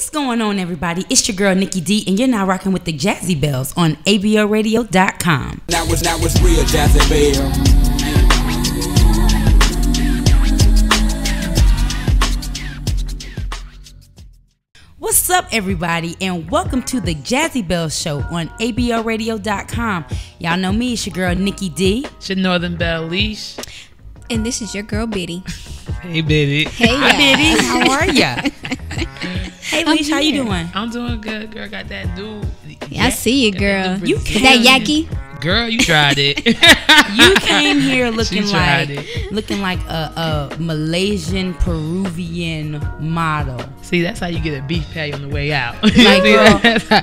What's going on, everybody? It's your girl Nikki D, and you're now rocking with the Jazzy Bells on ABLradio.com. Now it's real Jazzy Bell. What's up, everybody, and welcome to the Jazzy Bells Show on ABLradio.com. Y'all know me, it's your girl Nikki D. It's your Northern Belle Leash. And this is your girl Biddy. Hey, Biddy. Hey, Hi, Biddy. How are ya? Hey, Leash, how you doing? I'm doing good, girl. Got that dude. Yeah, I see you, girl. You Is that Yaki? Girl, you tried it. You came here looking tried like a Malaysian Peruvian model. See, that's how you get a beef patty on the way out. Like, girl, that's how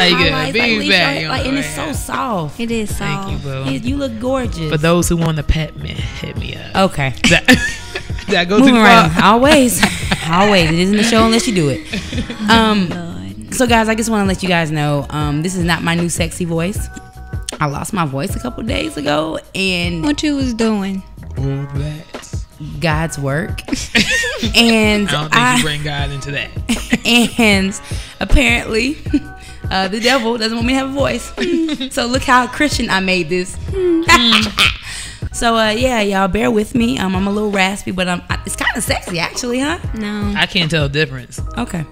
you get a beef patty on the and way it's so out. soft. It is soft. Thank you, boo. You look gorgeous. For those who want to pet me, hit me up. Okay. That goes Moving too right far. on. Always. It isn't a show unless you do it. Lord. So, guys, I just want to let you guys know this is not my new sexy voice. I lost my voice a couple days ago, and What you was doing? All that. God's work. And I don't think you bring God into that. And apparently, the devil doesn't want me to have a voice. So look how Christian I made this. So yeah, y'all bear with me. I'm a little raspy, but it's kind of sexy actually, huh? No. I can't tell the difference. Okay.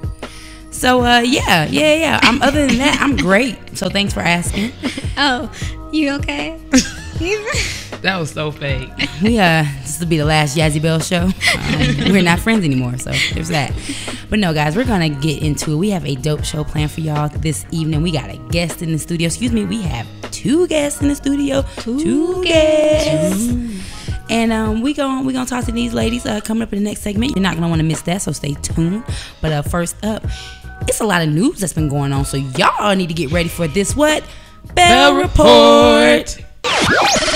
So yeah. Other than that, I'm great. So thanks for asking. Oh, you okay? That was so fake. This will be the last Jazzy Bell show. We're not friends anymore, so there's that. But no, guys, we're gonna get into it. We have a dope show planned for y'all this evening. We got a guest in the studio. Excuse me, we have two guests in the studio. Two guests. And we gonna talk to these ladies coming up in the next segment. You're not gonna want to miss that, so stay tuned. But first up, it's a lot of news that's been going on, so y'all need to get ready for this. What? Bell Report.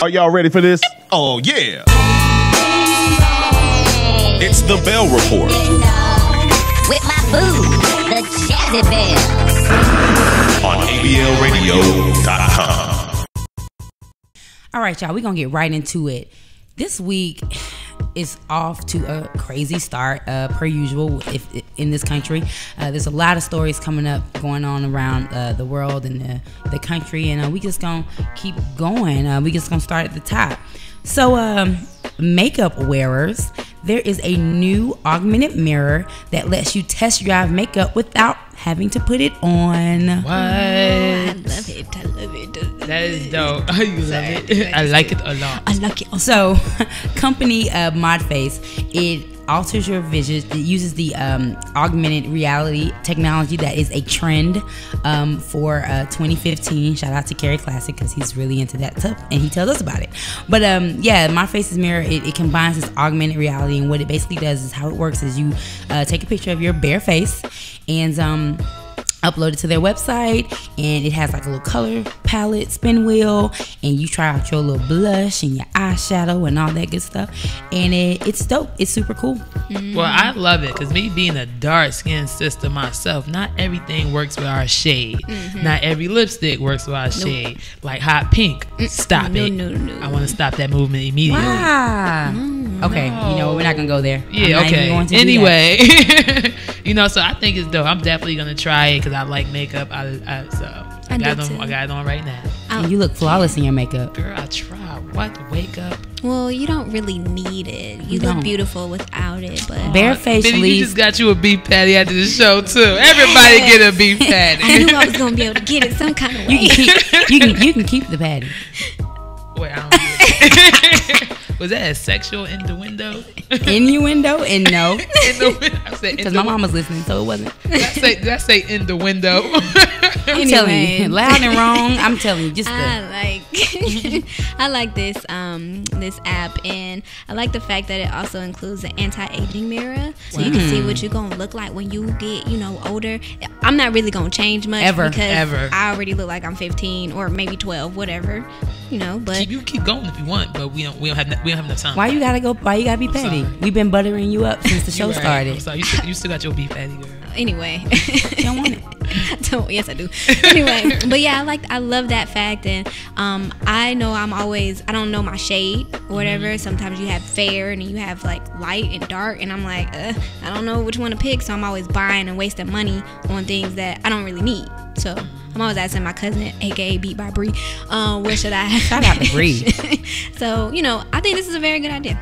Are y'all ready for this? Oh, yeah. It's the Bell Report. With my boo, the Jazzy Bells. On ABLradio.com. All right, y'all, we're going to get right into it. This week is off to a crazy start, per usual, in this country. There's a lot of stories coming up, going on around the world and the country, and we just going to keep going. We just going to start at the top. So, makeup wearers, there is a new augmented mirror that lets you test drive makeup without having to put it on. What? I love it. That is dope. You love it? I like it a lot. I like it. So, company ModFace, it alters your vision. It uses the augmented reality technology that is a trend for 2015. Shout out to Carrie Classic because he's really into that stuff and he tells us about it. But yeah, ModFace's mirror, it combines this augmented reality, and what it basically does is how it works is you take a picture of your bare face and upload it to their website, and it has like a little color palette, spin wheel, and you try out your little blush and your eyeshadow and all that good stuff, and it's dope. It's super cool. Well, I love it because me being a dark skinned sister myself, not everything works with our shade. Not every lipstick works with our shade. Like hot pink, stop it. No. I want to stop that movement immediately. Wow. Okay, you know what? We're not gonna go there. Yeah, I'm not okay. even going to do Anyway, so I think it's dope. I'm definitely gonna try it because I like makeup. I got it on right now. that. And you look flawless in your makeup. Girl, I try. What? Wake up. Well, you don't really need it. You don't. look beautiful without it, but Bare face Biddy, you leaves. just got you a beef patty after the show too. Everybody get a beef patty. I knew I was gonna be able to get it some kind of way. You can keep the patty. Wait, I don't get it. Was that a sexual innuendo? Innuendo and no, I said because my mom was listening, so it wasn't. Did I say in the window? I'm telling you, loud and wrong. I'm telling you, just I like this this app, and I like the fact that it also includes an anti-aging mirror, so you can see what you're gonna look like when you get older. I'm not really gonna change much because I already look like I'm 15 or maybe 12, whatever, But you keep going if you want, but we don't have enough time. Why you gotta go? Why you gotta be petty? We've been buttering you up since the show started. I'm sorry, you still got your beef patty, girl. Anyway, You don't want it. Yes, I do. Anyway, but yeah, I love that fact, and I know I don't know my shade or whatever. Sometimes you have fair and you have like light and dark, and I'm like, I don't know which one to pick, so I'm always buying and wasting money on things that I don't really need. So I'm always asking my cousin, aka Beat by Bree, what should I have? Shout out to Bree. So I think this is a very good idea.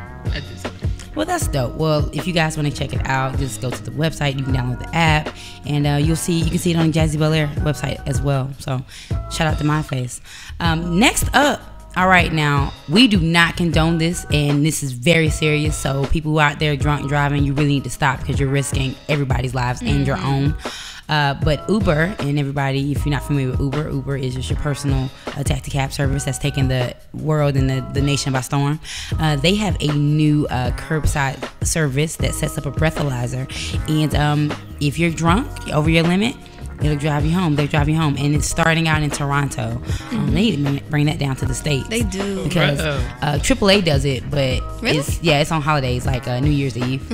Well, that's dope. Well, if you guys want to check it out, just go to the website. You can download the app, and you can see it on the Jazzy Bel Air website as well. So, shout out to My Face. Next up, all right, now we do not condone this, and this is very serious. So, people who are out there drunk driving, you really need to stop because you're risking everybody's lives and your own. But Uber, and everybody, if you're not familiar with Uber is just your personal taxi cab service that's taking the world and the nation by storm. They have a new curbside service that sets up a breathalyzer, and if you're drunk over your limit, it'll drive you home. They'll drive you home, and it's starting out in Toronto. They need to bring that down to the States. They do, because AAA does it, but really? it's on holidays like New Year's Eve.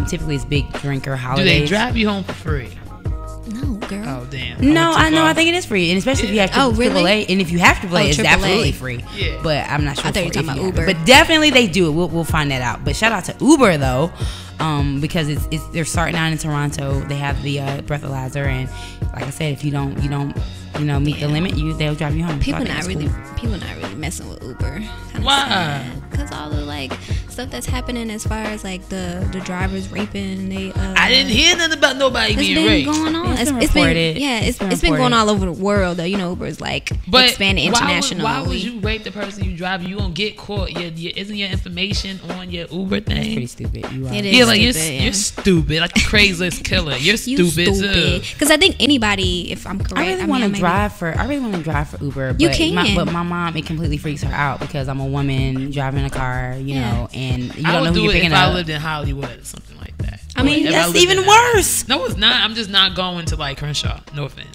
Typically, it's big drinker holidays. Do they drive you home for free? No, girl. Oh, damn. No, I think it is free, and especially if you have AAA. Really? And if you have AAA, it's AAA. absolutely free. Yeah. But I'm not sure. I thought you were talking about Uber. But definitely they do it. We'll find that out. But shout out to Uber though, because they're starting out in Toronto. They have the breathalyzer, and like I said, if you don't meet the limit, they'll drive you home. People not really messing with Uber. Why? Because all the stuff that's happening as far as the drivers raping. I didn't hear nothing about nobody being raped. It's been going on. It's been going all over the world though. Uber is expanding international. Why would you rape the person you drive? You gonna get caught. Isn't your information on your Uber thing? It's pretty stupid. You are. It is stupid, you're stupid. Like the Craigslist killer. You're stupid. Because I think anybody, if I'm correct, I really want to drive for Uber. But you can. But my mom, it completely freaks her out because I'm a woman driving a car, and you don't know who you're picking up. I lived in Hollywood or something like that. I mean, that's even worse. No, it's not. I'm just not going to Crenshaw. No offense.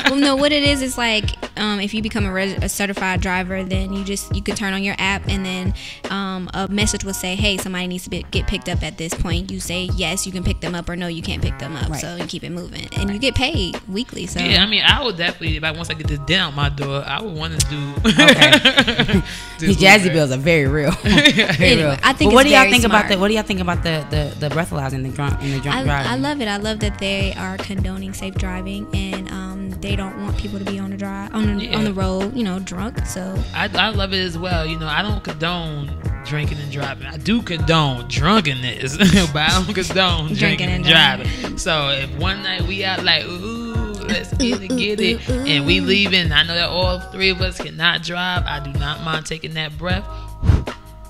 Well, no, what it is if you become a certified driver, then you could turn on your app, and then a message will say, hey, somebody needs to get picked up at this point. You say yes, you can pick them up, or no, you can't pick them up. Right. So you keep it moving, and you get paid weekly. So yeah, I mean, I would definitely, once I get this down my door, I would want to do. Okay. These Jazzy bills are very real. Anyway, I think. But what do y'all think about the breathalyzer in the drunk driving? I love it. I love that they are condoning safe driving, and they don't want people to be on the road, drunk. So I love it as well. I don't condone drinking and driving. I do condone drunkenness, but I don't condone drinking and driving. So if one night we out ooh, let's get it, and we leaving, I know that all three of us cannot drive. I do not mind taking that breath.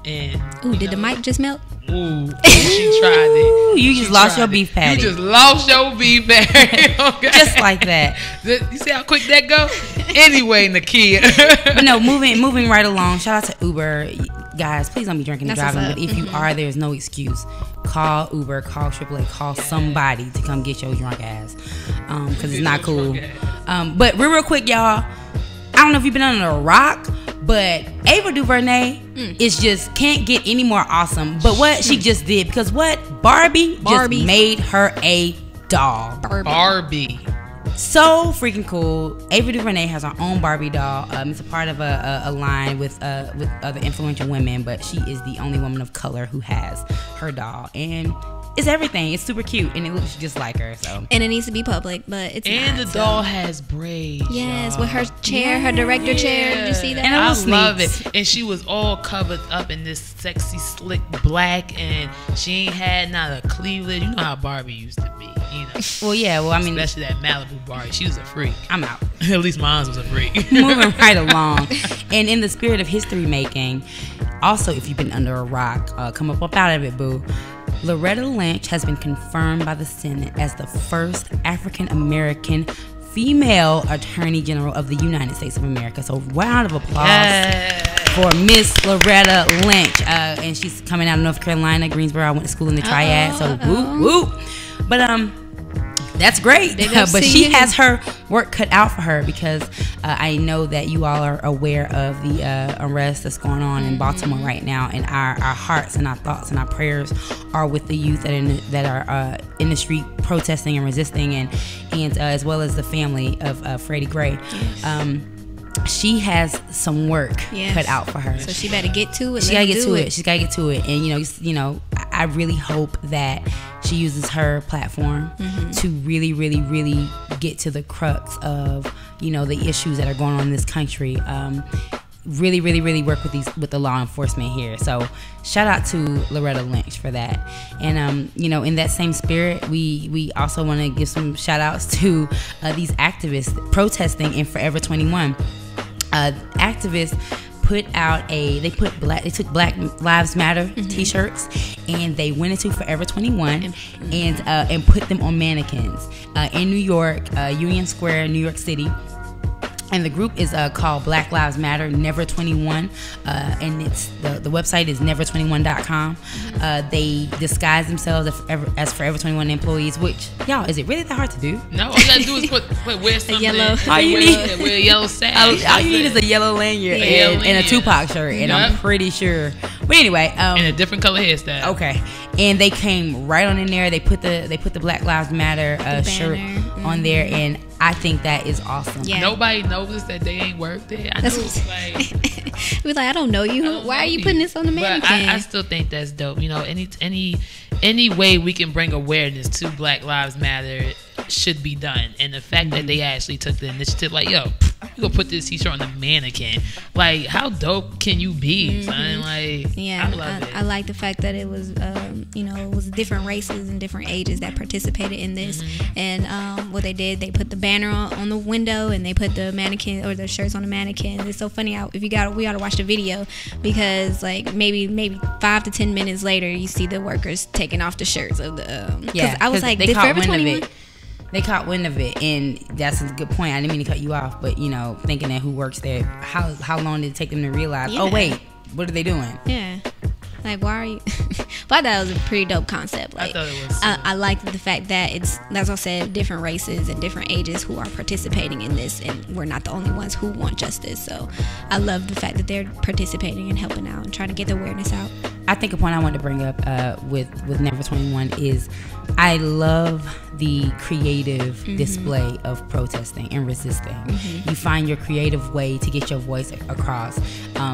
And did the mic just melt? Ooh, she tried it. You just lost your beef patty. You just lost your beef patty. Okay. Just like that. You see how quick that go? Anyway, Nakia. But no, moving right along. Shout out to Uber. Guys, please don't be drinking and driving. But if you are, there's no excuse. Call Uber, call AAA, call somebody to come get your drunk ass. Because it's not cool. But real quick, y'all. I don't know if you've been under a rock, but Ava DuVernay is just can't get any more awesome. But what she just did, because Barbie just made her a doll. Barbie. So freaking cool. Ava DuVernay has her own Barbie doll. It's a part of a line with other influential women, but she is the only woman of color who has her doll. And it's everything. It's super cute, and it looks just like her. So, and it needs to be public, but it's and not, the doll has braids. Yes, with her chair, her director chair. Did you see that? And I love it. And she was all covered up in this sexy, slick black, and she ain't had not a cleavage. You know how Barbie used to be. Well, yeah. Well, I mean, especially that Malibu Barbie. She was a freak. I'm out. At least mine was a freak. Moving right along, and in the spirit of history making, also, if you've been under a rock, come up out of it, boo. Loretta Lynch has been confirmed by the Senate as the first African American female Attorney General of the United States of America. So round of applause for Miss Loretta Lynch. And she's coming out of North Carolina, Greensboro. I went to school in the Triad, so whoop, whoop. But That's great. But see she you. has her work cut out for her because I know that you all are aware of the unrest that's going on in Baltimore right now, and our hearts and our thoughts and our prayers are with the youth that are in the street protesting and resisting, and as well as the family of Freddie Gray. She has some work cut out for her, so she better get to it. She gotta get to it. She's gotta get to it, and you know, I really hope that she uses her platform to really, really, really get to the crux of, you know, the issues that are going on in this country. Really, really, really work with the law enforcement here. So shout out to Loretta Lynch for that. And you know, in that same spirit, we also want to give some shout outs to these activists protesting in Forever 21. Activists they took Black Lives Matter t-shirts, and they went into Forever 21 and put them on mannequins in New York, Union Square, New York City. And the group is called Black Lives Matter Never 21, and it's the website is never21.com. They disguise themselves as Forever 21 employees, which, y'all, is it really that hard to do? No, all you gotta do is wear something. Yellow. All you need, wear a yellow sash. all you need is a yellow lanyard and a Tupac shirt, and I'm pretty sure. But anyway, and a different color hairstyle. Okay, and they came right on in there. They put the Black Lives Matter shirt on there, and I think that is awesome. Yeah. Nobody knows that they ain't worked there. I know, like, we're like, I don't know you. Why are you putting this on the mannequin? But I still think that's dope. You know, any way we can bring awareness to Black Lives Matter should be done. And the fact that they actually took the initiative, like, yo, you gonna put this t-shirt on the mannequin. Like, how dope can you be, son? Like, yeah, I love it. I like the fact that it was, you know, it was different races and different ages that participated in this. And what they did, they put the banner on the window, and they put the mannequin or the shirts on the mannequin. It's so funny how we gotta watch the video, because like maybe 5 to 10 minutes later, you see the workers taking off the shirts of the. Yeah, I was like, they did caught Forever wind 21? of it. They caught wind of it, and that's a good point. I didn't mean to cut you off, but you know, thinking that who works there, how long did it take them to realize? Yeah. Oh wait, what are they doing? Yeah. Like, why are you? But I thought it was a pretty dope concept. Like, I thought it was. I like the fact that it's, as I said, different races and different ages who are participating in this, and we're not the only ones who want justice. So I love the fact that they're participating and helping out and trying to get the awareness out. I think a point I wanted to bring up with Never 21 is I love the creative display of protesting and resisting. You find your creative way to get your voice across.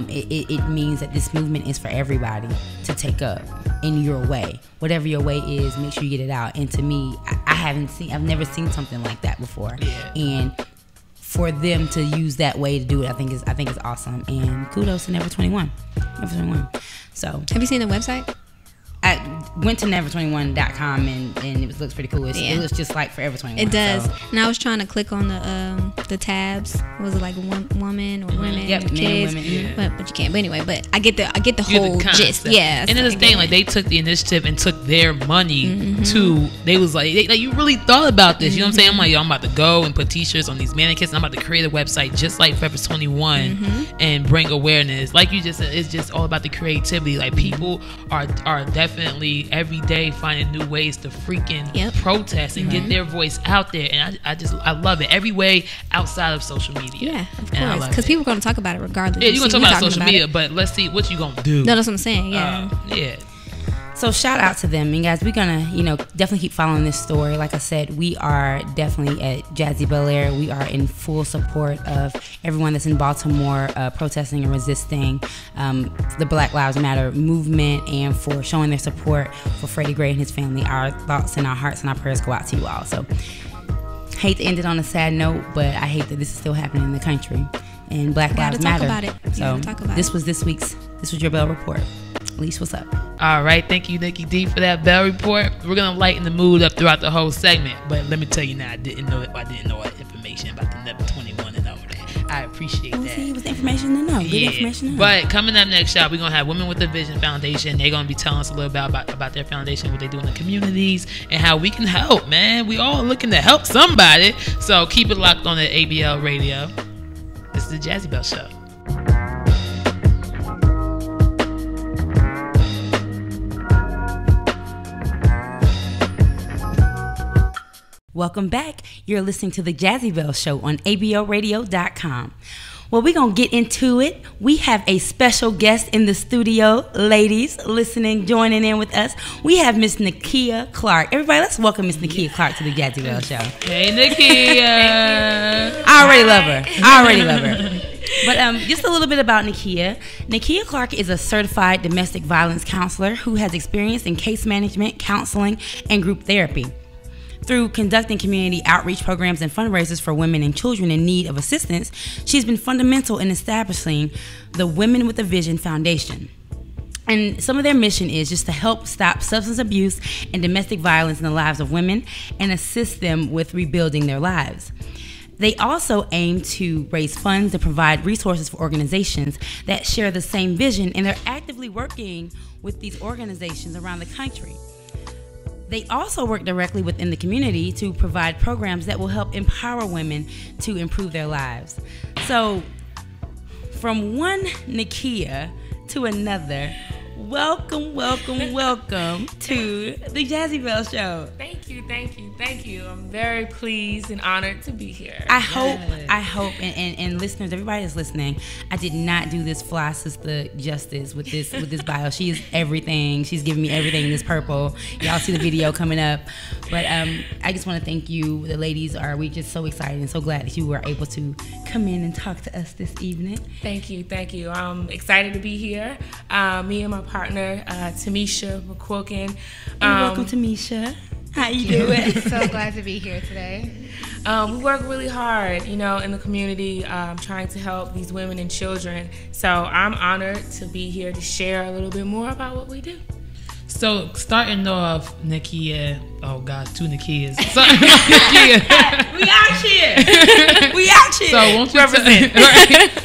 It means that this movement is for everybody to take up in your way. Whatever your way is, make sure you get it out. And to me, I've never seen something like that before. Yeah. And for them to use that way to do it, I think is awesome. And kudos to Never 21. Never 21. So, Have you seen the website? I went to never21.com and it looks pretty cool. It looks just like Forever 21. It does. So. And I was trying to click on the tabs. Was it like one woman or women? Yep, or men, kids? women, But you can't. But anyway, but I get the You're whole the gist. concept. Yeah. And it's the thing, like, they took the initiative and took their money to. They was like, you really thought about this. You know what I'm saying? I'm like, yo, I'm about to go and put t-shirts on these mannequins. And I'm about to create a website just like Forever 21 and bring awareness. Like you just said, it's just all about the creativity. Like, people are definitely every day finding new ways to freaking protest and get their voice out there. And I love it every way outside of social media. Yeah, of And I course. love Because it. people are going to talk about it regardless. Yeah, you're gonna See, talk we're about talking social media, but let's see what you gonna do. No, that's what I'm saying. Yeah. Yeah. So shout out to them. And guys, we're gonna, definitely keep following this story. Like I said, we are definitely at Jazzy Bel Air. We are in full support of everyone that's in Baltimore protesting and resisting the Black Lives Matter movement, and for showing their support for Freddie Gray and his family. Our thoughts and our hearts and our prayers go out to you all. So hate to end it on a sad note, but I hate that this is still happening in the country. And Black Lives Matter. Talk about it. So talk about this was your Bell Report. Elise, what's up? All right, thank you, Nikki D, for that Bell Report. We're gonna lighten the mood up throughout the whole segment, but let me tell you now, I didn't know information about the Never 21 and all that. I appreciate that. See, it was information to know. Good information to know. But coming up next, y'all, we're gonna have Women with a Vision Foundation. They're gonna be telling us a little bit about their foundation, what they do in the communities, and how we can help. Man, we all looking to help somebody. So keep it locked on the ABL Radio. This is the Jazzy Bell Show. Welcome back. You're listening to the Jazzy Bell Show on aboradio.com. Well, we're going to get into it. We have a special guest in the studio, ladies, listening, joining in with us. We have Miss Nakia Clarke. Everybody, let's welcome Miss Nakia Clarke to the Jazzy Bell Show. Hey, Nakia. I already love her. But just a little bit about Nakia. Nakia Clarke is a certified domestic violence counselor who has experience in case management, counseling, and group therapy. Through conducting community outreach programs and fundraisers for women and children in need of assistance, she's been fundamental in establishing the Women with a Vision Foundation. And some of their mission is just to help stop substance abuse and domestic violence in the lives of women and assist them with rebuilding their lives. They also aim to raise funds and provide resources for organizations that share the same vision, and they're actively working with these organizations around the country. They also work directly within the community to provide programs that will help empower women to improve their lives. So, from one Nakia to another, welcome to the Jazzy Bell Show. Thank you. I'm very pleased and honored to be here. I hope, and listeners, everybody that's listening, I did not do this fly sister justice with this bio. She is everything. She's giving me everything in this purple. Y'all see the video coming up. But I just want to thank you. The ladies we just so excited and so glad that you were able to come in and talk to us this evening. Thank you. I'm excited to be here. Me and my partner, Tamisha McQuilkin. Welcome, Tamisha. How you doing? So glad to be here today. We work really hard, in the community, trying to help these women and children. So I'm honored to be here to share a little bit more about what we do. So starting off, Nakia, oh God, two Nakias. So, Nakia. We out here.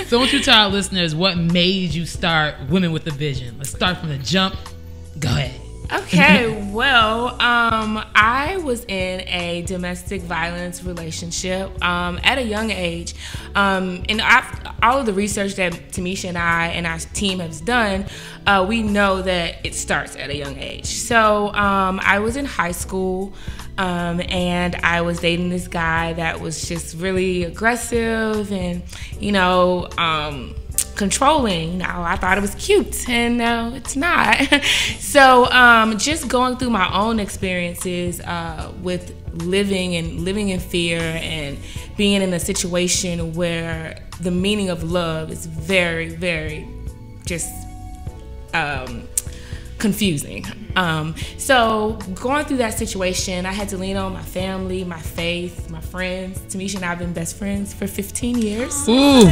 So won't you tell our listeners what made you start Women with a Vision? Let's start from the jump. Go ahead. Okay, well, I was in a domestic violence relationship at a young age. And all of the research that Tamisha and I and our team has done, we know that it starts at a young age. So I was in high school, and I was dating this guy that was just really aggressive and, controlling. I thought it was cute, and no, it's not. So just going through my own experiences with living in fear and being in a situation where the meaning of love is very, very just confusing. So going through that situation, I had to lean on my family, my faith, my friends. Tamisha and I have been best friends for 15 years. Ooh.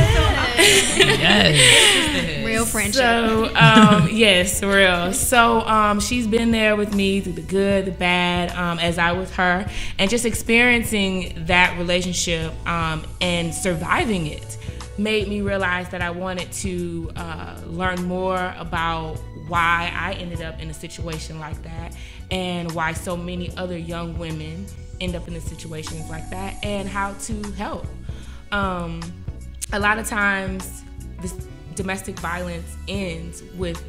Yes. Real friendship. So, yes, real. So she's been there with me through the good, the bad, as I with her. And just experiencing that relationship and surviving it made me realize that I wanted to learn more about why I ended up in a situation like that and why so many other young women end up in situations like that and how to help. A lot of times this domestic violence ends with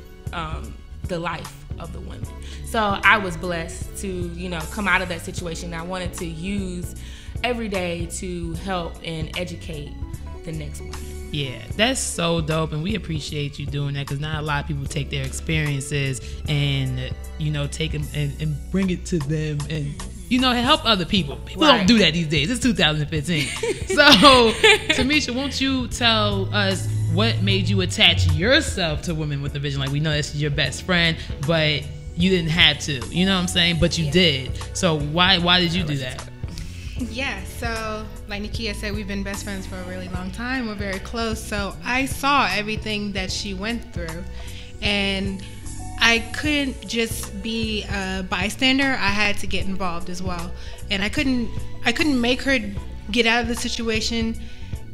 the life of the women. So I was blessed to, come out of that situation. I wanted to use every day to help and educate the next woman. Yeah, that's so dope, and we appreciate you doing that because not a lot of people take their experiences and take them and bring it to them and help other people. People don't do that these days. It's 2015. So, Tamisha, won't you tell us what made you attach yourself to Women with a Vision? Like, we know this is your best friend, but you didn't have to. You know what I'm saying? But you did. So why did you do that? Yeah, so like Nakia said, we've been best friends for a really long time. We're very close. So I saw everything that she went through, and I couldn't just be a bystander. I had to get involved as well. And I couldn't make her get out of the situation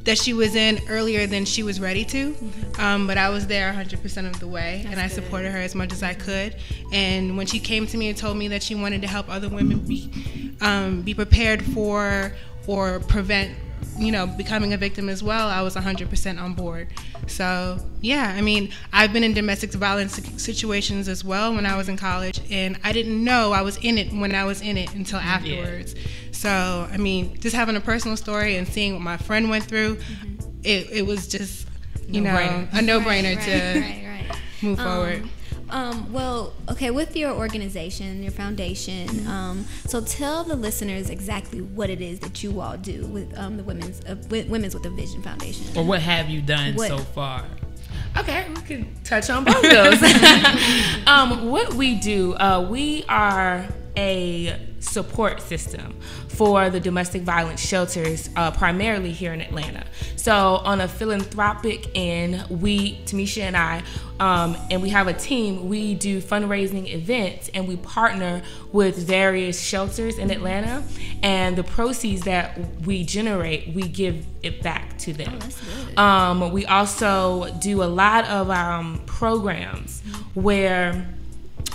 that she was in earlier than she was ready to. But I was there 100% of the way. And I supported her as much as I could. And when she came to me and told me that she wanted to help other women be prepared for or prevent, becoming a victim as well, I was 100% on board. So, yeah, I mean, I've been in domestic violence situations as well when I was in college, and I didn't know I was in it when I was in it until afterwards. Yeah. So, I mean, just having a personal story and seeing what my friend went through, it was just, a no-brainer to move forward. Well, okay, with your organization, your foundation, so tell the listeners exactly what it is that you all do with the Women's with a Vision Foundation. Or what have you done so far? Okay, we can touch on both of those. What we do, we are a support system for the domestic violence shelters, primarily here in Atlanta. So on a philanthropic end, Tamisha and I, and we have a team, we do fundraising events and we partner with various shelters in Atlanta, and the proceeds that we generate, we give it back to them. Oh, that's good. We also do a lot of programs where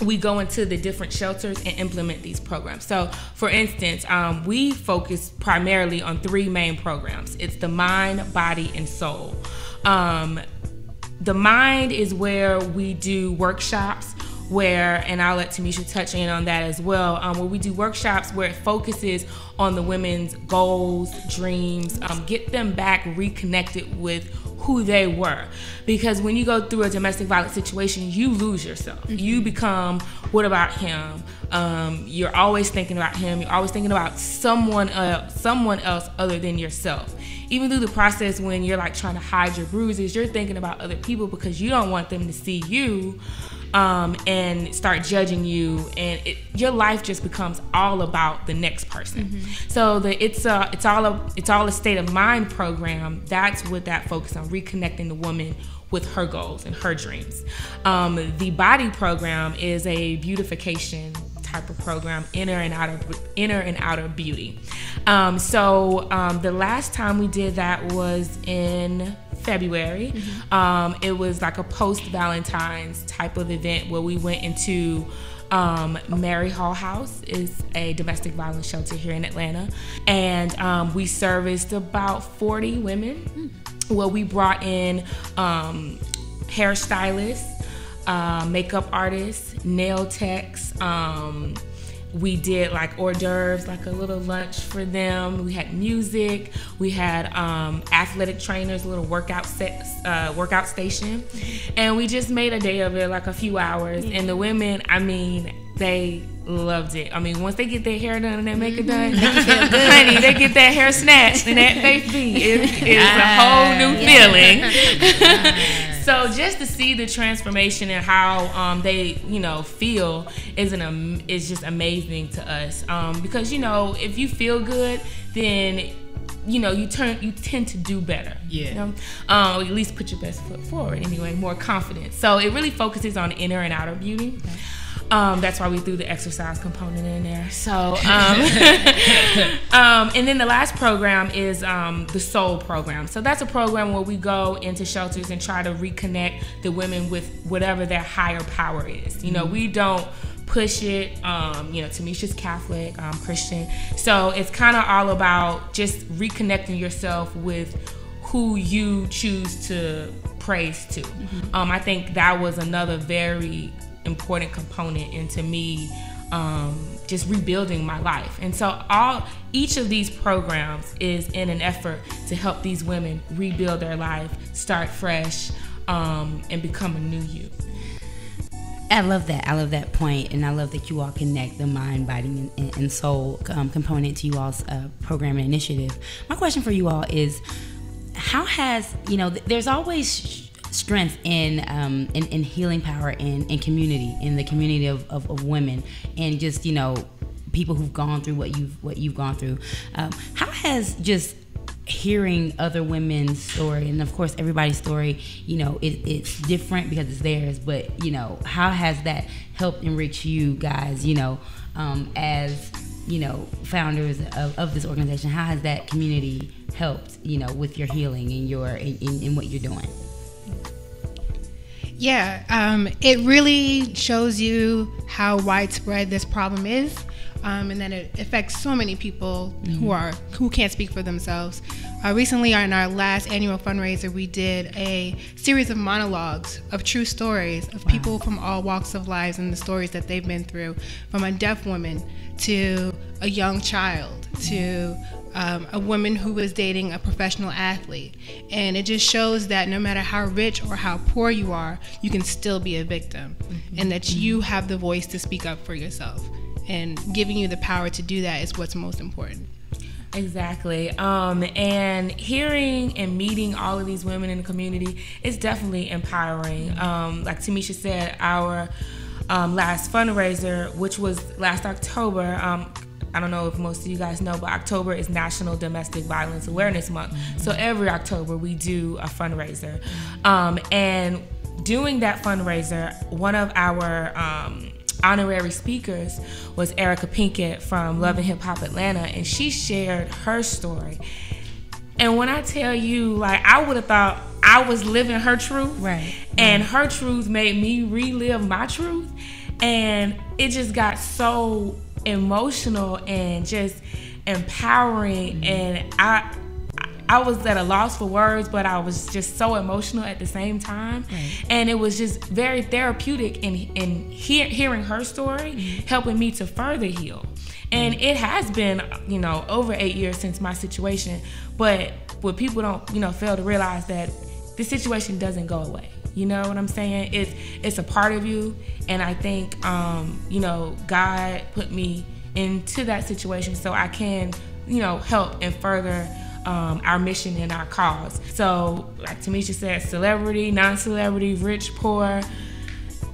we go into the different shelters and implement these programs. So, for instance, we focus primarily on 3 main programs. It's the mind, body, and soul. The mind is where we do workshops and I'll let Tamisha touch in on that as well, where we do workshops where it focuses on the women's goals, dreams, get them back reconnected with who they were. Because when you go through a domestic violence situation, you lose yourself. You become, what about him? You're always thinking about him. You're always thinking about someone else other than yourself. Even through the process when you're like trying to hide your bruises, you're thinking about other people because you don't want them to see you and start judging you, and your life just becomes all about the next person. So it's all a state of mind program. That's what that focus on, reconnecting the woman with her goals and her dreams. The body program is a beautification type of program, inner and outer beauty. So the last time we did that was in February. It was like a post-Valentine's type of event where we went into Mary Hall House is a domestic violence shelter here in Atlanta, and we serviced about 40 women. Well, we brought in hairstylists, makeup artists, nail techs. We did like hors d'oeuvres, like a little lunch for them. We had music. We had athletic trainers, a little workout station, and we just made a day of it, like a few hours. And the women, I mean, they loved it. I mean, once they get their hair done and their makeup done, honey, they get that hair snatched and that face beat. It's a whole new feeling. So just to see the transformation and how they, feel is just amazing to us. Because if you feel good, then you tend to do better. Yeah. Or at least put your best foot forward anyway, more confidence. So it really focuses on inner and outer beauty. That's why we threw the exercise component in there. So, and then the last program is the Soul program. So that's a program where we go into shelters and try to reconnect the women with whatever their higher power is. We don't push it. Tamisha's Catholic, I'm Christian. So it's kind of all about just reconnecting yourself with who you choose to praise to. I think that was another very important component into me just rebuilding my life. And so each of these programs is in an effort to help these women rebuild their life, start fresh, and become a new you. I love that point, and I love that you all connect the mind, body, and soul component to you all's program and initiative. My question for you all is, how has, there's always strength in healing power in community, in the community of women, and just people who've gone through what you've gone through. How has just hearing other women's story, and of course everybody's story, it's different because it's theirs, but how has that helped enrich you guys, as founders of this organization? How has that community helped with your healing and in what you're doing? Yeah, it really shows you how widespread this problem is, and that it affects so many people who can't speak for themselves. Recently, on our last annual fundraiser, we did a series of monologues of true stories of people from all walks of lives and the stories that they've been through, from a deaf woman to a young child, to a woman who is dating a professional athlete. And it just shows that no matter how rich or how poor you are, you can still be a victim, and that you have the voice to speak up for yourself. And giving you the power to do that is what's most important. Exactly. And hearing and meeting all of these women in the community is definitely empowering. Like Tamisha said, our last fundraiser, which was last October, I don't know if most of you guys know, but October is National Domestic Violence Awareness Month. So every October we do a fundraiser. And doing that fundraiser, one of our honorary speakers was Erica Pinkett from Love and Hip Hop Atlanta, and she shared her story. And when I tell you, like, I would have thought I was living her truth, Right. And her truth made me relive my truth, and it just got so emotional and just empowering. And I was at a loss for words, but I was just so emotional at the same time. Right. And it was just very therapeutic in hearing her story, helping me to further heal. And it has been, over 8 years since my situation. But what people don't, fail to realize that this situation doesn't go away. You know what I'm saying? It's a part of you. And I think, God put me into that situation so I can, help and further our mission and our cause. So, like Tamisha said, celebrity, non-celebrity, rich, poor,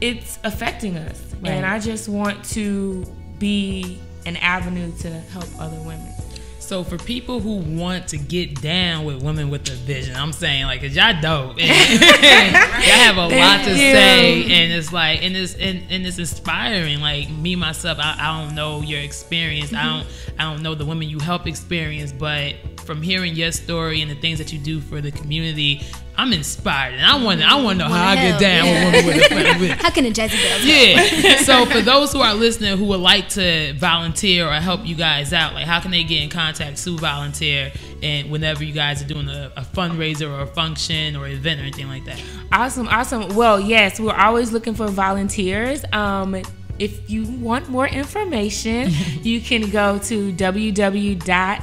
it's affecting us. Right. And I just want to be an avenue to help other women. So for people who want to get down with Women with a Vision, I'm saying, like, 'cause y'all dope. And y'all have a lot to say, and it's like, and it's inspiring. Like, me myself, I don't know your experience. I don't know the women you help experience, but from hearing your story and the things that you do for the community, I'm inspired, and I want to know how I get down with Women with a Vision. How can a Jazzy girl? Yeah. So for those who are listening who would like to volunteer or help you guys out, like, how can they get in contact to volunteer, and whenever you guys are doing a fundraiser or a function or event or anything like that? Awesome. Well, yes, we're always looking for volunteers. If you want more information, you can go to www.wwav.org.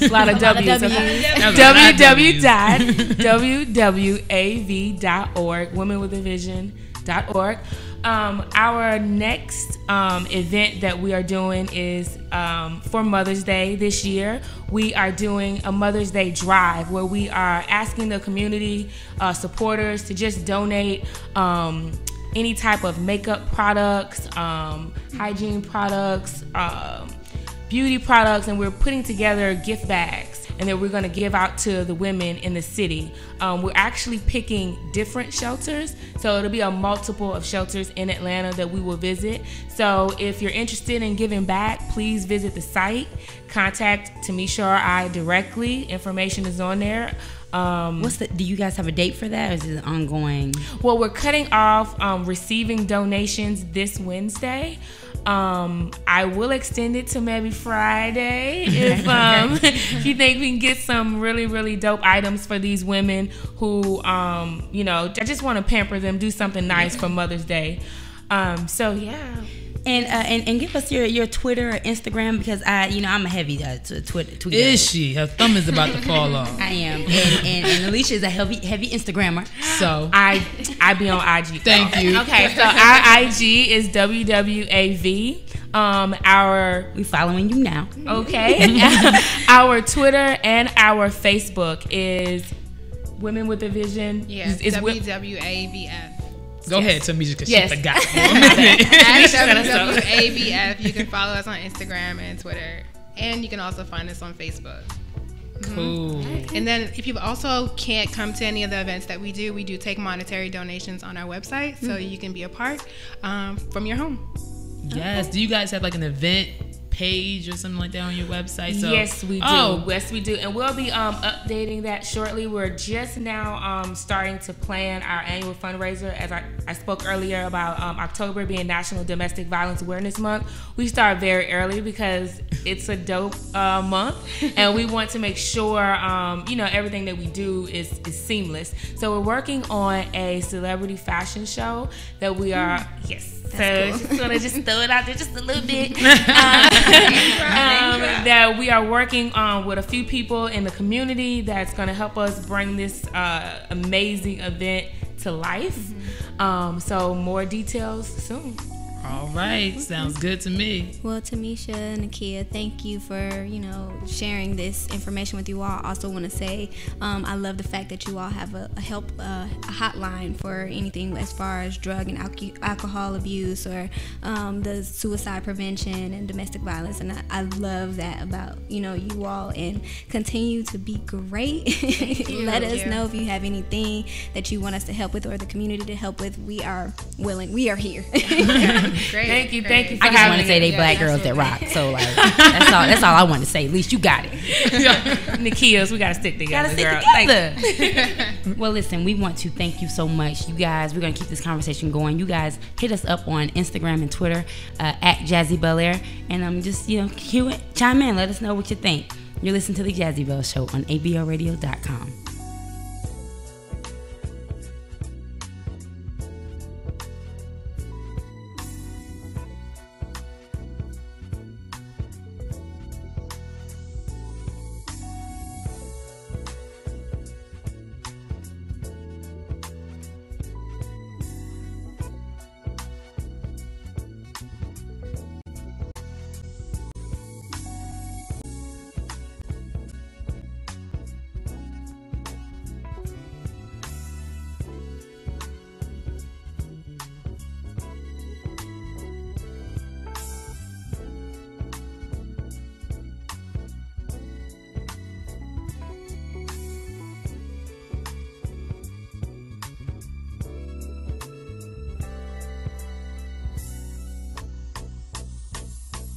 A lot of W's. www.wwav.org. womenwithavision.org. Our next event that we are doing is for Mother's Day this year. We are doing a Mother's Day drive where we are asking the community supporters to just donate any type of makeup products, hygiene products, beauty products, and we're putting together gift bags, and that we're going to give out to the women in the city. We're actually picking different shelters, so it'll be a multiple of shelters in Atlanta that we will visit. So if you're interested in giving back, please visit the site, contact Tamisha or I directly. Information is on there. Do you guys have a date for that, or is it ongoing? Well, we're cutting off receiving donations this Wednesday. I will extend it to maybe Friday if you think we can get some really, really dope items for these women who, I just want to pamper them, do something nice for Mother's Day. So yeah. And give us your Twitter or Instagram, because I'm a heavy Twitter. Is she? Her thumb is about to fall off. I am, and Alicia is a heavy Instagrammer. So I be on IG. Thank you. Okay, so our IG is WWAV. We following you now. Okay. Our Twitter and our Facebook is Women with a Vision. Yes, WWAVF. Go ahead, Tamisha, because yes. she forgot. At WWAVF, you can follow us on Instagram and Twitter, and you can also find us on Facebook. Cool. And then if you also can't come to any of the events that we do take monetary donations on our website, so you can be a part from your home. Yes. Do you guys have like an event page or something like that on your website? So, yes, we do. Oh. Yes, we do. And we'll be updating that shortly. We're just now starting to plan our annual fundraiser. As I spoke earlier about October being National Domestic Violence Awareness Month. We start very early because it's a dope month, and we want to make sure everything that we do is seamless. So we're working on a celebrity fashion show that we are just gonna just throw it out there just a little bit. That we are working with a few people in the community that's gonna help us bring this amazing event to life. So more details soon. All right, sounds good to me. Well, Tamisha and Nakia, thank you for sharing this information with you all. I also want to say I love the fact that you all have a hotline for anything as far as drug and alcohol abuse or the suicide prevention and domestic violence, and I love that about you all, and continue to be great. Let us know if you have anything that you want us to help with or the community to help with. We are willing. We are here. Great. Thank you. I just want to say they black girls that rock. So like that's all I want to say. At least you got it. Nakias, we gotta stick together. Well, listen, we want to thank you so much, you guys. We're gonna keep this conversation going. You guys hit us up on Instagram and Twitter at Jazzy Belaire, and just chime in. Let us know what you think. You're listening to the Jazzy Bell Show on ablradio.com.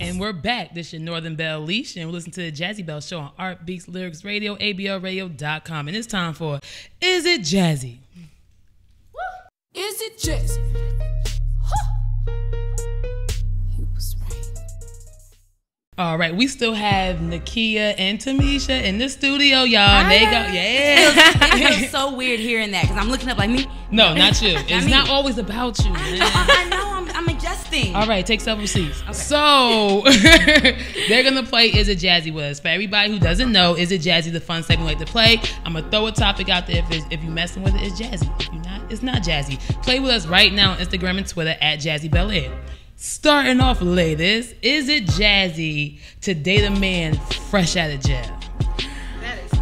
And we're back. This is your Northern Belle Leash, and we're listening to the Jazzy Bell Show on Art Beats Lyrics Radio, ablradio.com. And it's time for Is It Jazzy? Is it Jazzy? He was right. All right, we still have Nakia and Tamisha in the studio, y'all. They go, It feels so weird hearing that because I'm looking up like me. No, not you. It's not always about you. I know. I'm adjusting. All right, take several seats. Okay. So they're gonna play Is It Jazzy with us. For everybody who doesn't know, Is It Jazzy, the fun segment we like to play. I'm gonna throw a topic out there. If you're messing with it, it's jazzy. If you're not, it's not jazzy. Play with us right now on Instagram and Twitter at Jazzy Belaire. Starting off, ladies, is it jazzy to date a man fresh out of jail?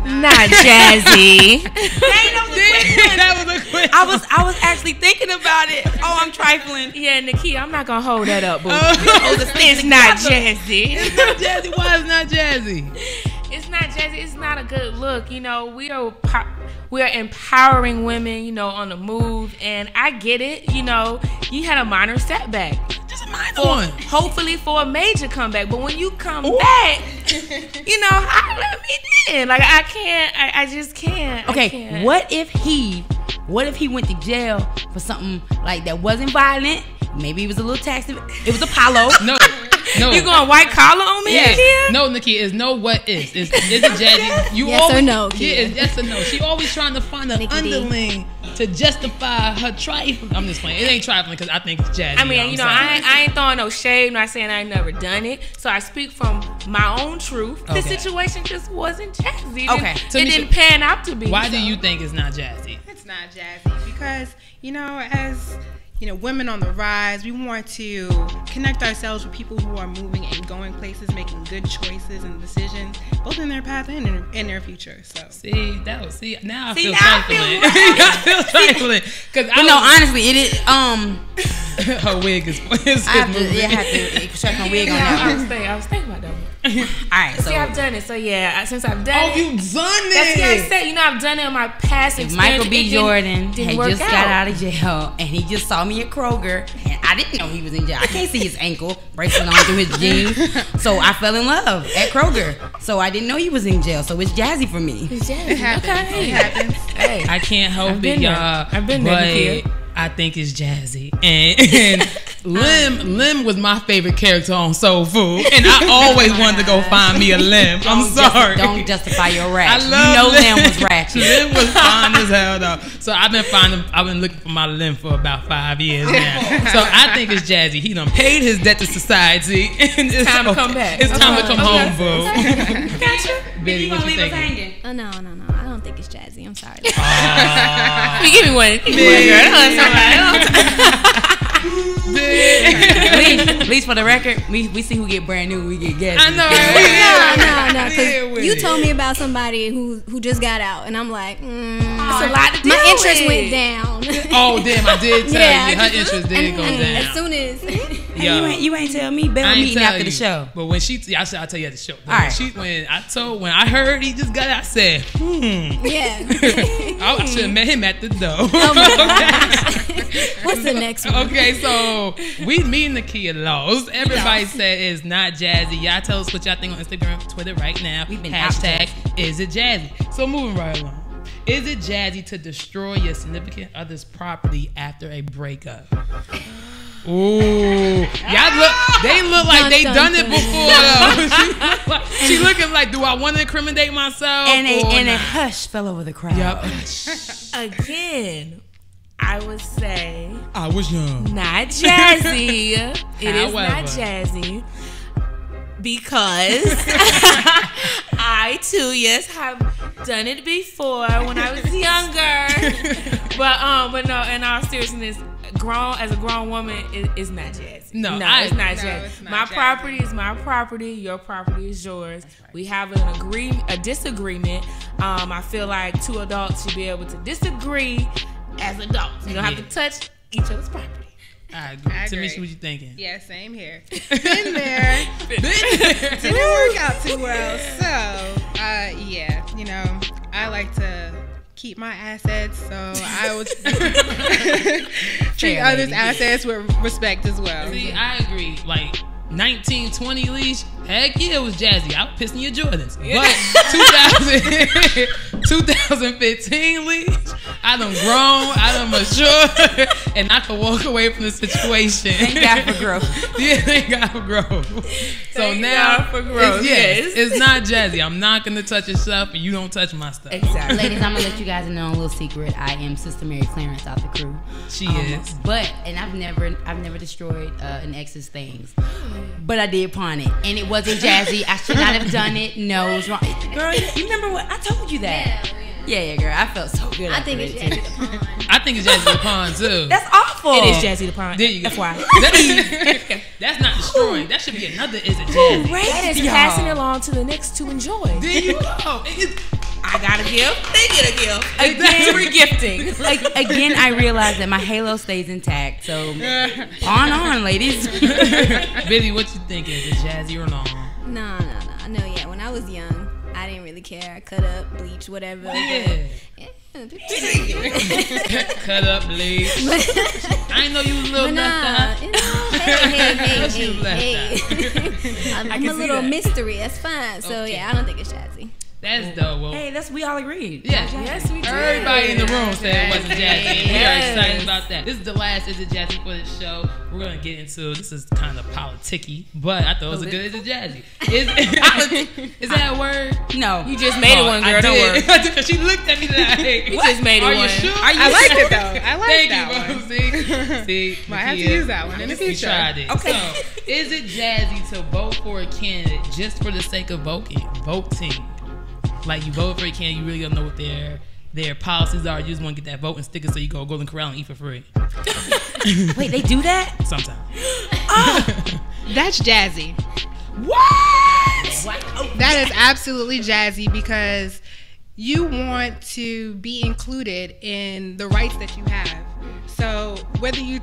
Not jazzy. That was a quick one. I was actually thinking about it. Oh, I'm trifling. Yeah, Nakia, I'm not gonna hold that up, boo. It's not jazzy. It's not jazzy. Why is it not jazzy? It's not jazzy. It's not a good look. We are empowering women, on the move, and I get it. You had a minor setback. Just a minor one. Hopefully for a major comeback. But when you come back, holler at me then. Like I just can't. Okay, I can't. what if he went to jail for something like that wasn't violent? Maybe it was a little taxi. It was Apollo. No. You going white collar on me? Yeah. No, Nakia, it's no what is. Is it jazzy? You yes always, or no? Yeah, it's yes or no. She always trying to find an underling to justify her trifling. I'm just playing. It ain't trifling because I think it's jazzy. I mean, I ain't throwing no shade. I'm not saying I ain't never done it. So I speak from my own truth. Okay. The situation just wasn't jazzy. It didn't pan out to be. Why do you think it's not jazzy? It's not jazzy because, as women on the rise, we want to connect ourselves with people who are moving and going places, making good choices and decisions, both in their path and in their future. So now I feel trifling. I feel trifling because honestly, it is. Her wig is I have to check my wig on that. I was thinking about that one. All right, so I've done it. So since I've done it. Oh, you've done it. That's what I said. I've done it in my past experience. Michael B. Jordan didn't had just got out of jail, and he just saw me at Kroger, and I didn't know he was in jail. I can't see his ankle bracelet on through his jeans, so I fell in love at Kroger. So I didn't know he was in jail. So it's jazzy for me. It's jazzy. It happens. Okay. It happens. Hey, I can't help it, y'all. I've been there. I think it's Jazzy. And Lim was my favorite character on Soul Food. And I always wanted to go find me a Lim. I'm sorry. Don't justify your ratchet. I love Lim was ratchet. Lim was fine as hell though. So I've been looking for my Lim for about 5 years now. So I think it's Jazzy. He done paid his debt to society. And it's time to come back. It's time to come home, boo. Gotcha. Billy, what you thinking? Oh, no. I don't think it's Jazzy. I'm sorry. Give me one. Give me one, girl. At least for the record, we see who get brand new, we get gas. I know. No. Because you told me about somebody who just got out, and I'm like, That's a lot to do. my interest went down. Oh damn! I did tell you her interest did go down. As soon as You ain't tell me. Bell meeting after the show. But when I'll tell you at the show. But All right. when I heard he just got out, I said, yeah. I should have met him at the door. Oh my gosh. What's the next one? Okay, so me and Nakia lost. Everybody said it's not Jazzy. Y'all tell us what y'all think on Instagram, Twitter right now. We've been hashtag is it Jazzy? So moving right along. Is it Jazzy to destroy your significant other's property after a breakup? Ooh, they look like they done it before though. She looking like, do I want to incriminate myself? And a hush fell over the crowd. Yep. Again, I would say I was young. not Jazzy. It is However. not Jazzy. Because I too, yes, have done it before when I was younger. But no, in all seriousness, as a grown woman, it's not Jazzy. No, it's not Jazzy. it's not My Jazzy. property is my property. Your property is yours. Right. We have a disagreement. I feel like two adults should be able to disagree as adults. You don't have to touch each other's property. I agree. I agree. Tamisha, what you thinking? Yeah, same here. Been there. Didn't work out too well. So, yeah, I like to keep my assets, so I would treat others' assets with respect as well. See, I agree. Like 1920 leash, heck yeah, it was Jazzy. I was pissing your Jordans. But 2015 leash, I done grown, I done matured, and I can walk away from the situation. Thank God for growth. Yeah, thank God for growth. So Thank now, God for growth, yes. it's not Jazzy. I'm not gonna touch your stuff, and you don't touch my stuff. Exactly. Ladies, I'm gonna let you guys know a little secret. I am Sister Mary Clarence out the crew. She is. But I've never destroyed an ex's things. But I did pawn it, and it wasn't Jazzy. I should not have done it. No, it was wrong. Girl, you remember what I told you that? Yeah, girl. I felt so good. I think it's Jazzy the Pawn. I think it's Jazzy the Pawn too. That's awful. It is Jazzy the Pawn. There you go. That's why. That's not destroying. That should be another is it Jazzy. That is passing it along to the next to enjoy. There you go. I got a gift. They get a gift. Again, We're gifting. Again, I realized that my halo stays intact. So, on, ladies. Billy, what you think? Is it Jazzy or no? No. Yeah, when I was young, I didn't really care. I cut up, bleach, whatever. Yeah. Cut up, bleach. I didn't know you was a little left out. Hey. I'm a little mystery. That's fine. So Okay. yeah, I don't think it's Jazzy. That's dope. Well, Hey, we all agreed. yeah. Yes, we did. Everybody in the room said it wasn't Jazzy. We are Yes. excited about that. This is the last Is It Jazzy for the show. We're going to get into, this is kind of politicky, but I thought it was a good Is It Jazzy. Is that a word? No. You just made it one, girl. I Don't worry. did. She looked at me like, You just made it are one. you sure? I like it though. I like Thank that you, one. bro. See, Might have to Nakia, use that one in the we future. tried it. Okay. So, is it Jazzy to vote for a candidate just for the sake of voting? Like you vote for a candidate, you really don't know what their policies are. You just want to get that voting sticker so you go Golden Corral and eat for free. Wait, they do that? Sometimes. That's Jazzy. What? That is absolutely Jazzy because you want to be included in the rights that you have. So whether you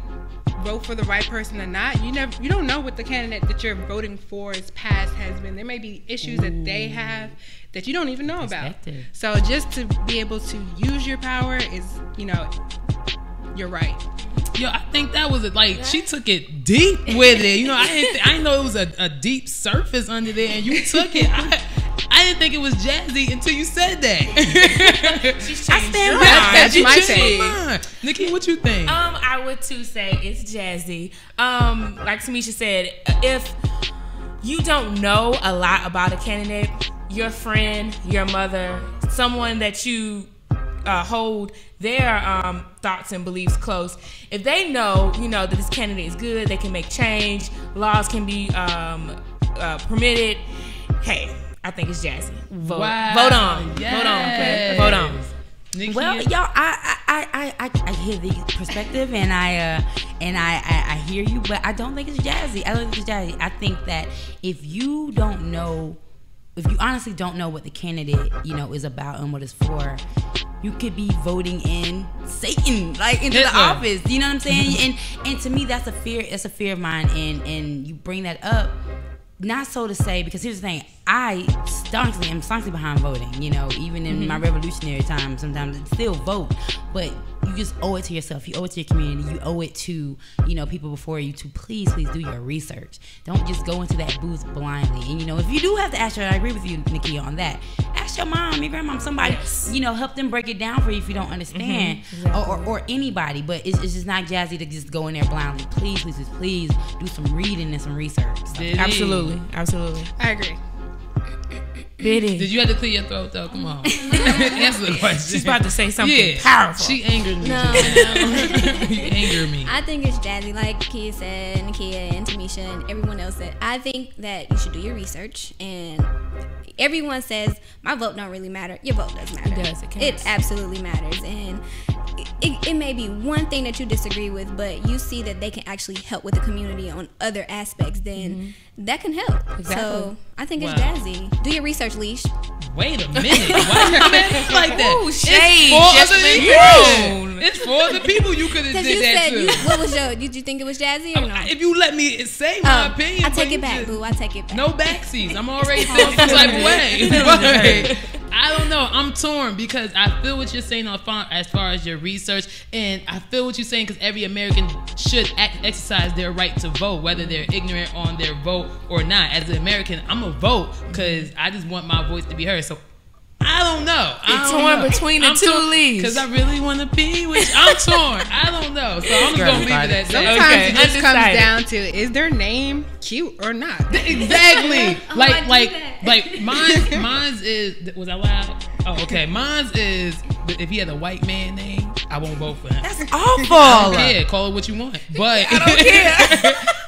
vote for the right person or not, you don't know what the candidate that you're voting for's past has been. There may be issues that they have that you don't even know about. So just to be able to use your power is, you're right. Yo, I think that was she took it deep with it. I didn't know it was a deep surface under there, and you took it. I didn't think it was Jazzy until you said that. I stand That's my take. Nakia, what you think? I would too say it's Jazzy. Like Tamisha said, if you don't know a lot about a candidate, your friend, your mother, someone that you hold their thoughts and beliefs close, if they know, that this candidate is good, they can make change, laws can be permitted, hey, I think it's Jazzy. Vote on. Yes. Vote on. Nakia? Well, y'all, I hear the perspective, and I hear you, but I don't think it's Jazzy. I don't think it's Jazzy. I think that if you honestly don't know what the candidate, is about and what it's for, you could be voting in Satan, like into the office. You know what I'm saying? And to me, that's a fear. It's a fear of mine. And you bring that up, not so to say, because here's the thing: I am staunchly behind voting. Even in my revolutionary time, sometimes it's still vote, but you just owe it to yourself. You owe it to your community. You owe it to people before you to please do your research. Don't just go into that booth blindly. And if you do have to ask her, I agree with you, Nakia, on that. Ask your mom, your grandma, somebody. Yes. Help them break it down for you if you don't understand, or anybody. But it's just not Jazzy to just go in there blindly. Please do some reading and some research. So. Absolutely. I agree. Biddy. Did you have to clear your throat though? Come on. Answer the question. She's about to say something powerful. She angered me. No. You anger me. I think it's Jazzy, like Kia said, Nakia and Tamisha and everyone else said. I think that you should do your research, and everyone says my vote don't really matter. Your vote does matter. It does. It counts. It absolutely matters, and it may be one thing that you disagree with, but you see that they can actually help with the community on other aspects, then that can help. Exactly. So I think it's Jazzy. Do your research, Leash. Wait a minute. Why you come at us like that? Ooh, shade. It's for other people you could have Because did you that said, to. what was did you think it was Jazzy or no? If you let me say my opinion. I take it back, boo. I take it back. No backseats. I'm already feeling some type of way. But I don't know. I'm torn because I feel what you're saying as far as your research, and I feel what you're saying because every American should exercise their right to vote, whether they're ignorant on their vote or not. As an American, I'm a vote because I just want my voice to be heard. So I don't know. It's torn between the two leaves. Because I really want to be with you. I'm torn. I don't know. So I'm just going to leave it at that. Sometimes it just comes down to, is their name cute or not? Exactly. like mine's is, was I loud? Oh, okay. Mine's is, if he had a white man name, I won't vote for him. That's awful. Yeah, call it what you want. But I don't care.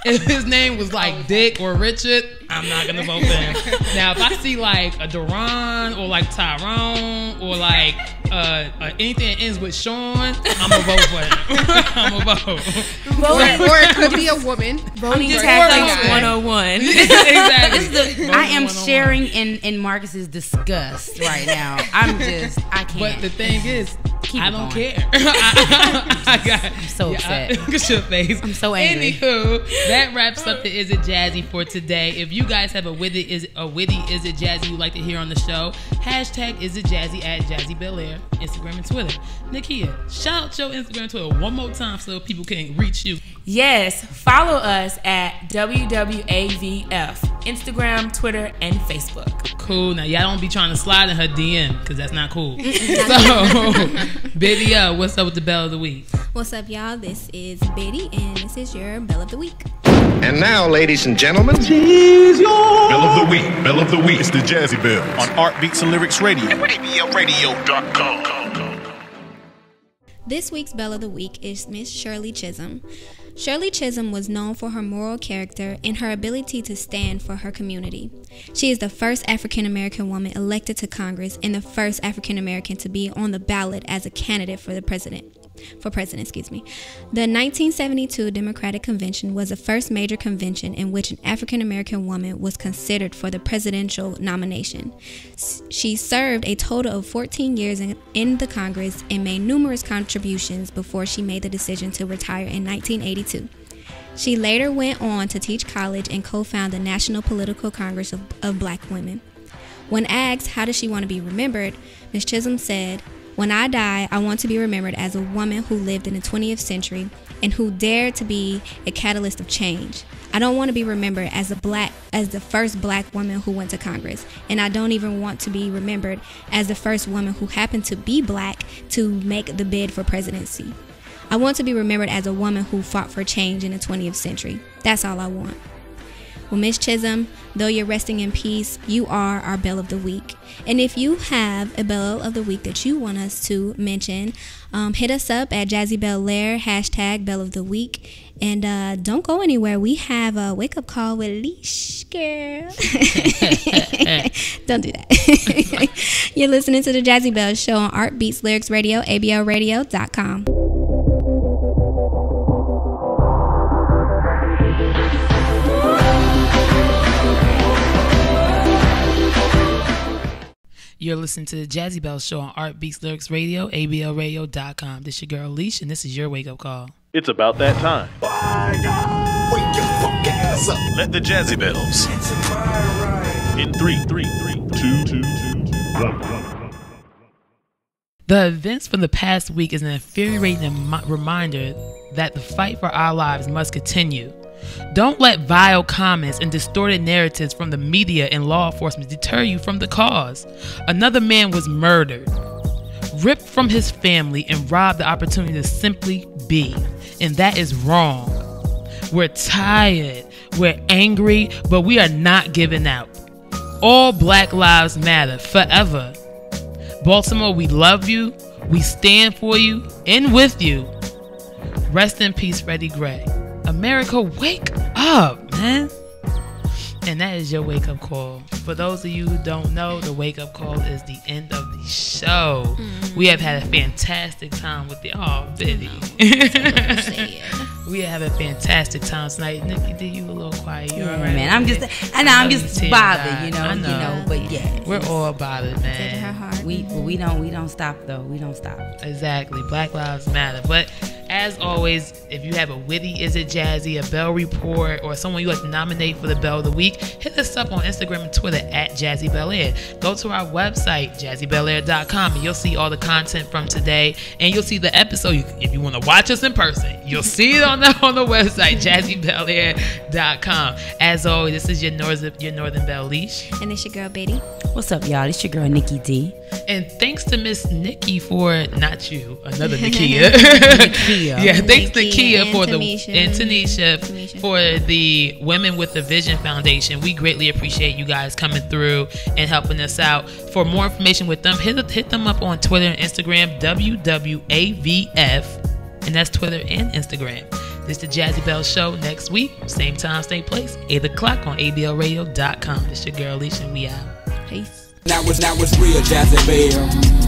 if his name was like Dick or Richard, I'm not gonna vote for him. Now, if I see like a Duran or like Tyrone or like anything that ends with Sean, I'm gonna vote for him. I'm gonna vote. Or it could be a woman. Voting tactics 101. Exactly. I am sharing in Marcus's disgust right now. I can't. But the thing is, I don't going. care. I'm so upset. Look at your face. I'm so angry. Anywho, that wraps up the Is It Jazzy for today. If you guys have a witty Is It Jazzy you'd like to hear on the show, hashtag Is It Jazzy at Jazzy Bel Air, Instagram and Twitter. Nakia, shout out your Instagram and Twitter one more time so people can reach you. Yes, follow us at WWAVF, Instagram, Twitter, and Facebook. Cool. Now, y'all don't be trying to slide in her DM because that's not cool. So, Biddy, what's up with the Bell of the Week? What's up, y'all? This is Biddy, and this is your Bell of the Week. And now, ladies and gentlemen, Bell of the Week. Bell of the Week. It's the Jazzy Bell on Art Beats and Lyrics Radio. Radio.com. This week's Bell of the Week is Miss Shirley Chisholm. Shirley Chisholm was known for her moral character and her ability to stand for her community. She is the first African-American woman elected to Congress and the first African-American to be on the ballot as a candidate for president. The 1972 Democratic Convention was the first major convention in which an African-American woman was considered for the presidential nomination. She served a total of 14 years in the Congress and made numerous contributions before she made the decision to retire in 1982. She later went on to teach college and co-found the National Political Congress of Black Women. When asked how does she want to be remembered, Ms. Chisholm said, When I die, I want to be remembered as a woman who lived in the 20th century and who dared to be a catalyst of change. I don't want to be remembered as the first black woman who went to Congress, and I don't even want to be remembered as the first woman who happened to be black to make the bid for presidency. I want to be remembered as a woman who fought for change in the 20th century. That's all I want. Well, Miss Chisholm, though you're resting in peace, you are our Belle of the Week. And if you have a Belle of the Week that you want us to mention, hit us up at Jazzy Belaire, hashtag Belle of the Week. And don't go anywhere. We have a wake-up call with Leash, girl. Don't do that. You're listening to the Jazzy Belle Show on Art Beats Lyrics Radio, ablradio.com. You're listening to the Jazzy Belle Show on Art Beats Lyrics Radio, ablradio.com. This your girl, Leash, and this is your wake-up call. It's about that time. Wake your fuck ass up. Let the Jazzy Bells. In 3, 2, 1. The events from the past week is an infuriating reminder that the fight for our lives must continue. Don't let vile comments and distorted narratives from the media and law enforcement deter you from the cause. Another man was murdered, ripped from his family, and robbed the opportunity to simply be. And that is wrong. We're tired, we're angry, but we are not giving out. All Black Lives Matter forever. Baltimore, we love you, we stand for you, and with you. Rest in peace, Freddie Gray. America, wake up, man. And that is your wake-up call. For those of you who don't know, the wake-up call is the end of the show. We have had a fantastic time with the... Oh, Biddy. We have a fantastic time tonight. Nikki, did you a little quiet? You all right? Man, I'm just bothered, you know, but yeah. We're all bothered, man. We don't stop, though. We don't stop. Exactly. Black Lives Matter. But as always, if you have a witty Is It Jazzy, a Bell report, or someone you like to nominate for the Bell of the Week, hit us up on Instagram and Twitter at Jazzy Belaire. Go to our website, jazzybelaire.com, and you'll see all the content from today, and you'll see the episode. If you want to watch us in person, you'll see it on the website, jazzybelaire.com. As always, this is your Northern Belle Leash. And it's your girl, Biddy. What's up, y'all? It's your girl, Nikki D. And thanks to Miss Nikki for, not you, another Nakia. Yeah, thanks Nakia for Tamisha for the Women with a Vision Foundation. We greatly appreciate you guys coming through and helping us out. For more information with them, hit them up on Twitter and Instagram, WWAVF, and that's Twitter and Instagram. This is the Jazzy Belle Show next week, same time, same place, 8 o'clock on ablradio.com. This your girl Alicia, and we out. Peace. Now it's real Jazzy Belle.